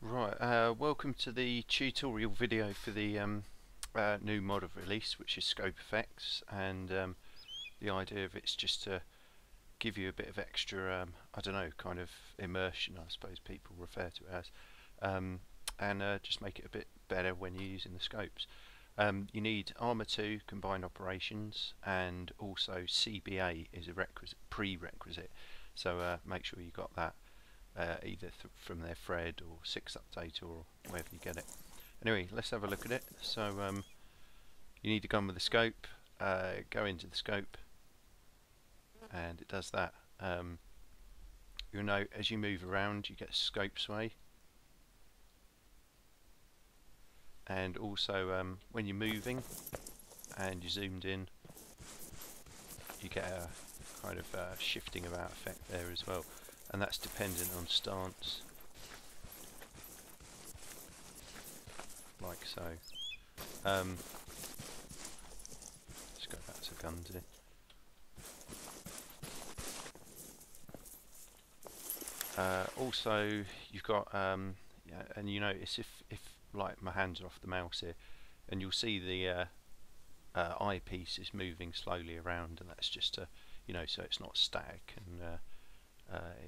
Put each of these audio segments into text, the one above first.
Right, welcome to the tutorial video for the new mod of release, which is ScopeFX, and the idea of it's just to give you a bit of extra, I don't know, kind of immersion, I suppose people refer to it as, and just make it a bit better when you're using the scopes. You need Arma 2 combined operations, and also CBA is a prerequisite, so make sure you got that. Either from their thread or 6 update or wherever you get it. Anyway, let's have a look at it. So you need a gun with a scope, go into the scope, and it does that. You'll know as you move around you get scope sway, and also when you're moving and you're zoomed in you get a kind of shifting about effect there as well. And that's dependent on stance, like so. Let's go back to guns here. Also, you've got yeah, and you notice if like my hands are off the mouse here, and you'll see the eyepiece is moving slowly around, and that's just to, you know, so it's not static and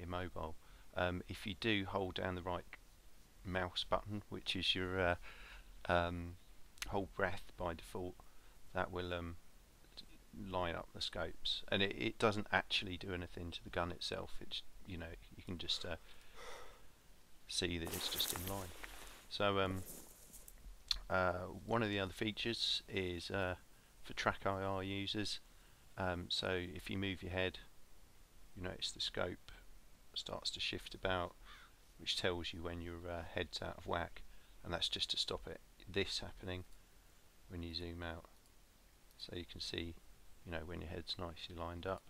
immobile. If you do hold down the right mouse button, which is your hold breath by default, that will line up the scopes, and it doesn't actually do anything to the gun itself. It's, you know, you can just see that it's just in line. So one of the other features is for TrackIR users. So if you move your head, you notice the scope starts to shift about, which tells you when your head's out of whack, and that's just to stop this happening when you zoom out. So you can see, you know, when your head's nicely lined up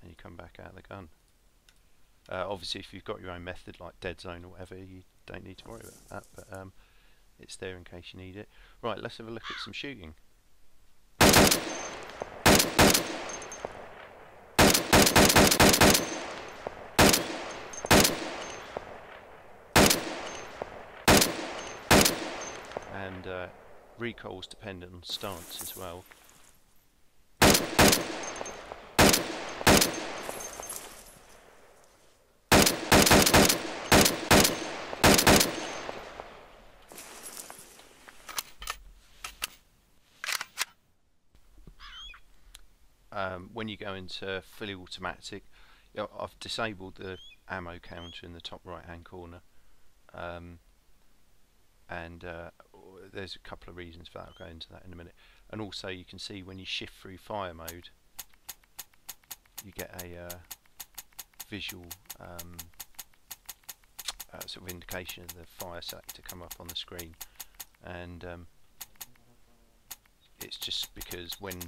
and you come back out of the gun. Obviously if you've got your own method like dead zone or whatever, you don't need to worry about that, but it's there in case you need it. Right, let's have a look at some shooting. And recoil's dependent on stance as well. When you go into fully automatic, you know, I've disabled the ammo counter in the top right hand corner, and there's a couple of reasons for that. I'll go into that in a minute. And also you can see when you shift through fire mode you get a visual sort of indication of the fire selector come up on the screen, and it's just because when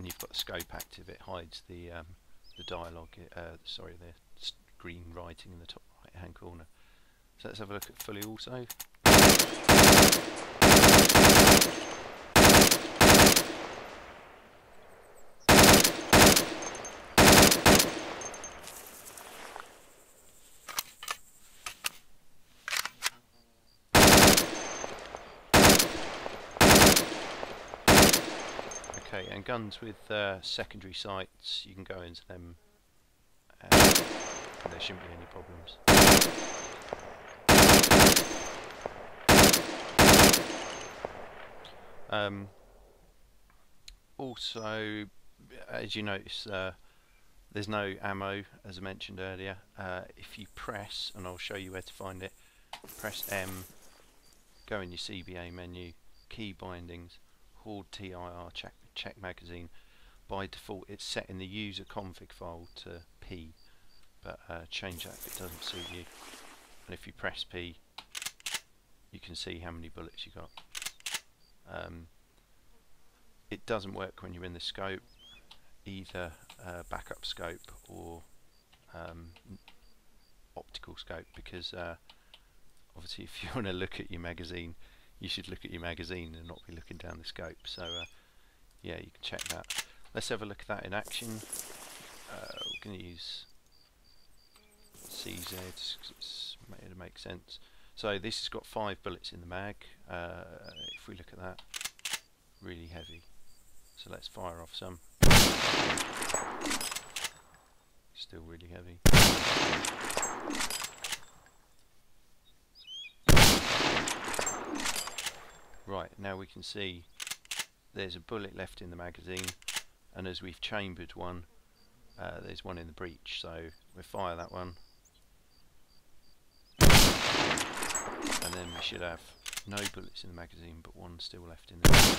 you've got the scope active, it hides the dialogue, sorry, the green writing in the top right hand corner. So let's have a look at fully also. Okay, and guns with secondary sights, you can go into them and there shouldn't be any problems. Also, as you notice, there's no ammo, as I mentioned earlier. If you press, and I'll show you where to find it, press M, go in your CBA menu, key bindings, TrackIR check magazine. By default it's set in the user config file to P, but change that if it doesn't suit you. And if you press P you can see how many bullets you got. It doesn't work when you're in the scope, either backup scope or optical scope, because obviously if you want to look at your magazine, you should look at your magazine and not be looking down the scope. So yeah, you can check that. Let's have a look at that in action. We're going to use easier, it'll make sense. So this has got 5 bullets in the mag. If we look at that, really heavy. So let's fire off some. Still really heavy. Right, now we can see there's a bullet left in the magazine, and as we've chambered one, there's one in the breech, so we'll fire that one, and then we should have no bullets in the magazine but one still left in the breech.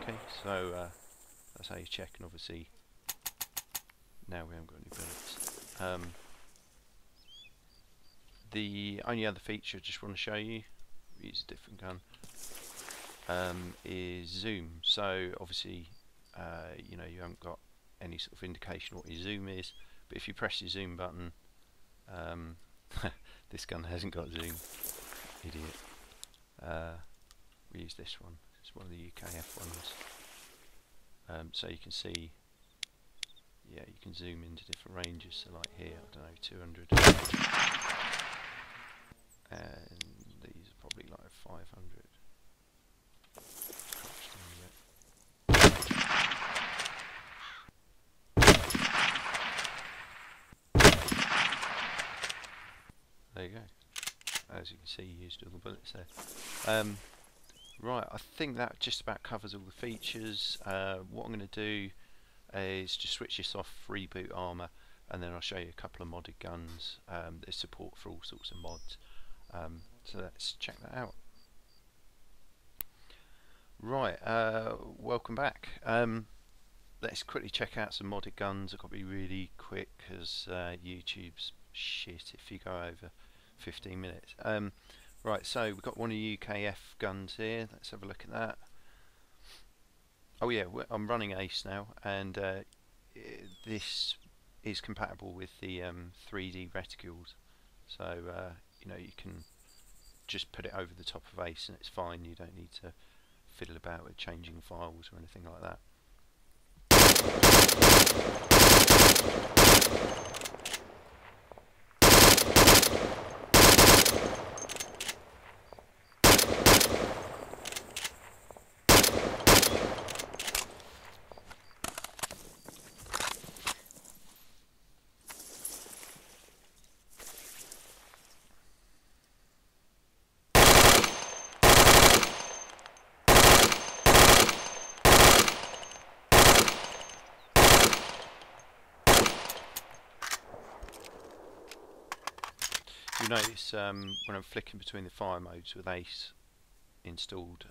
Okay, so that's how you check, and obviously now we haven't got any bullets. The only other feature I just want to show you, use a different gun, is zoom. So obviously you know, you haven't got any sort of indication what your zoom is, but if you press your zoom button, this gun hasn't got zoom, idiot. We use this one, it's one of the UKF ones. So you can see, yeah, you can zoom into different ranges, so like here, I don't know, 200, and these are probably like 500. There you go. As you can see, you used all the bullets there. Right, I think that just about covers all the features. What I'm going to do is just switch this off, reboot Arma, and then I'll show you a couple of modded guns. There's support for all sorts of mods. So let's check that out. Right, welcome back. Let's quickly check out some modded guns. I've got to be really quick because YouTube's shit if you go over 15 minutes. Right, so we've got one of the UKF guns here. Let's have a look at that. Oh yeah, I'm running Ace now, and this is compatible with the 3D reticules. So you know, you can just put it over the top of Ace and it's fine. You don't need to fiddle about with changing files or anything like that. You notice when I'm flicking between the fire modes with Ace installed,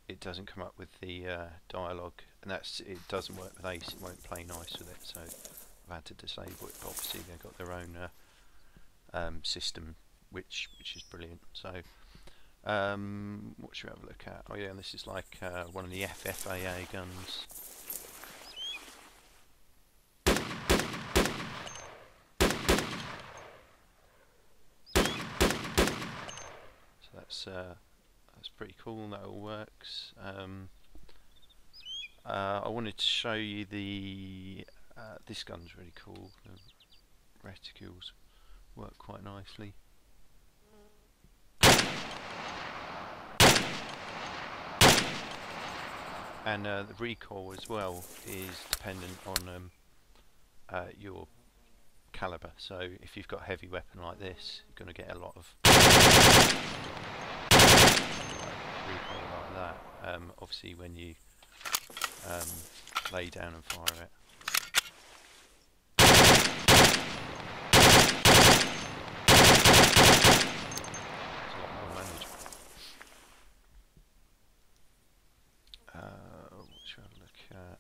it doesn't come up with the dialogue, and it doesn't work with Ace. It won't play nice with it, so I've had to disable it. But obviously they've got their own system, which is brilliant. So what should we have a look at? Oh yeah, and this is like one of the FFAA guns. That's pretty cool. That all works. I wanted to show you the this gun's really cool. The reticules work quite nicely. And the recoil as well is dependent on your caliber. So if you've got a heavy weapon like this, you're going to get a lot of recoil like that. Obviously when you lay down and fire it. It's a lot more manageable. What should I have a look at?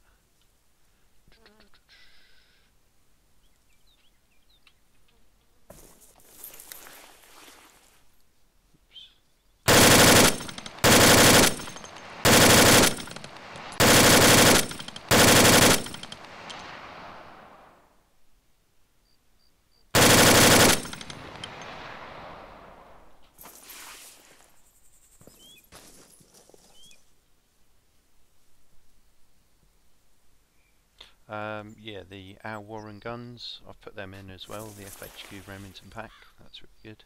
Yeah, the Al Warren guns, I've put them in as well, the FHQ Remington pack, that's really good.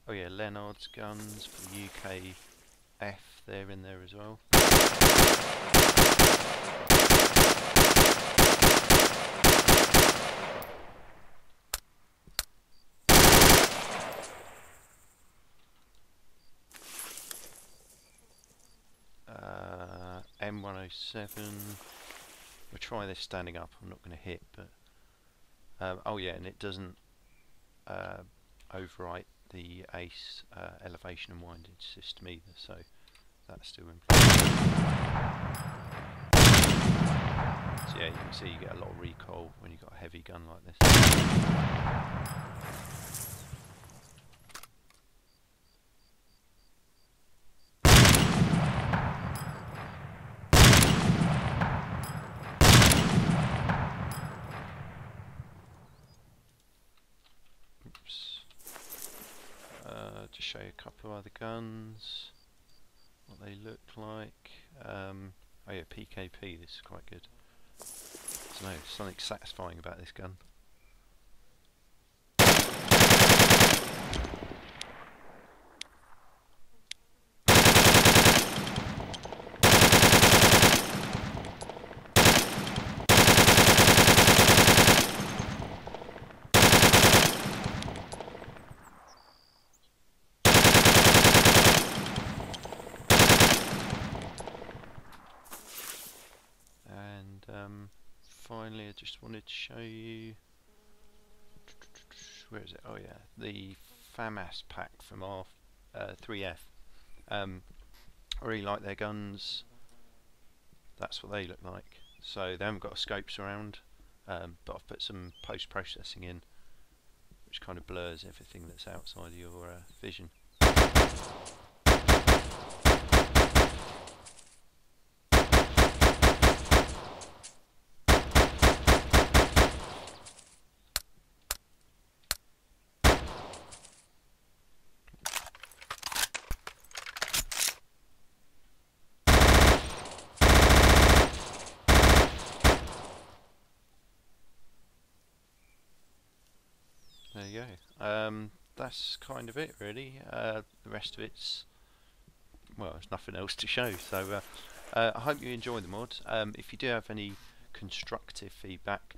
Oh yeah, Leonard's guns for the UKF, they're in there as well. M107, we'll try this standing up, I'm not going to hit, but oh yeah, and it doesn't overwrite the ACE elevation and windage system either, so that's still in place. So yeah, you can see you get a lot of recoil when you've got a heavy gun like this. Just show you a couple of other guns, what they look like. Oh yeah, PKP, this is quite good. I don't know, something satisfying about this gun. Finally, I just wanted to show you, where is it? Oh yeah, the FAMAS pack from our 3F. I really like their guns. That's what they look like. So they haven't got a scope surround, but I've put some post-processing in, which kind of blurs everything that's outside of your vision. There you go. That's kind of it really. The rest of it's, well, there's nothing else to show. So I hope you enjoy the mod. If you do have any constructive feedback,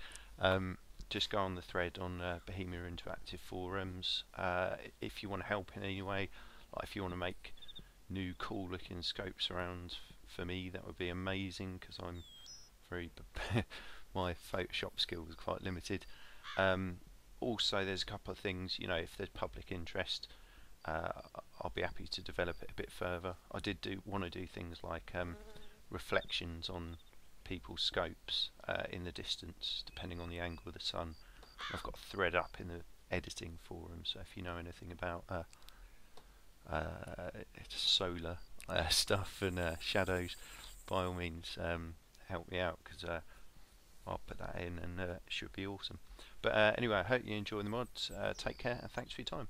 just go on the thread on Bohemia Interactive forums. If you want to help in any way, like if you want to make new cool looking scopes around for me, that would be amazing, because I'm very my Photoshop skills are quite limited. Also, there's a couple of things, you know, if there's public interest, I'll be happy to develop it a bit further. I did want to do things like reflections on people's scopes in the distance, depending on the angle of the sun. I've got a thread up in the editing forum, so if you know anything about solar stuff and shadows, by all means help me out, because I'll put that in and it should be awesome. But anyway, I hope you enjoy the mods. Take care and thanks for your time.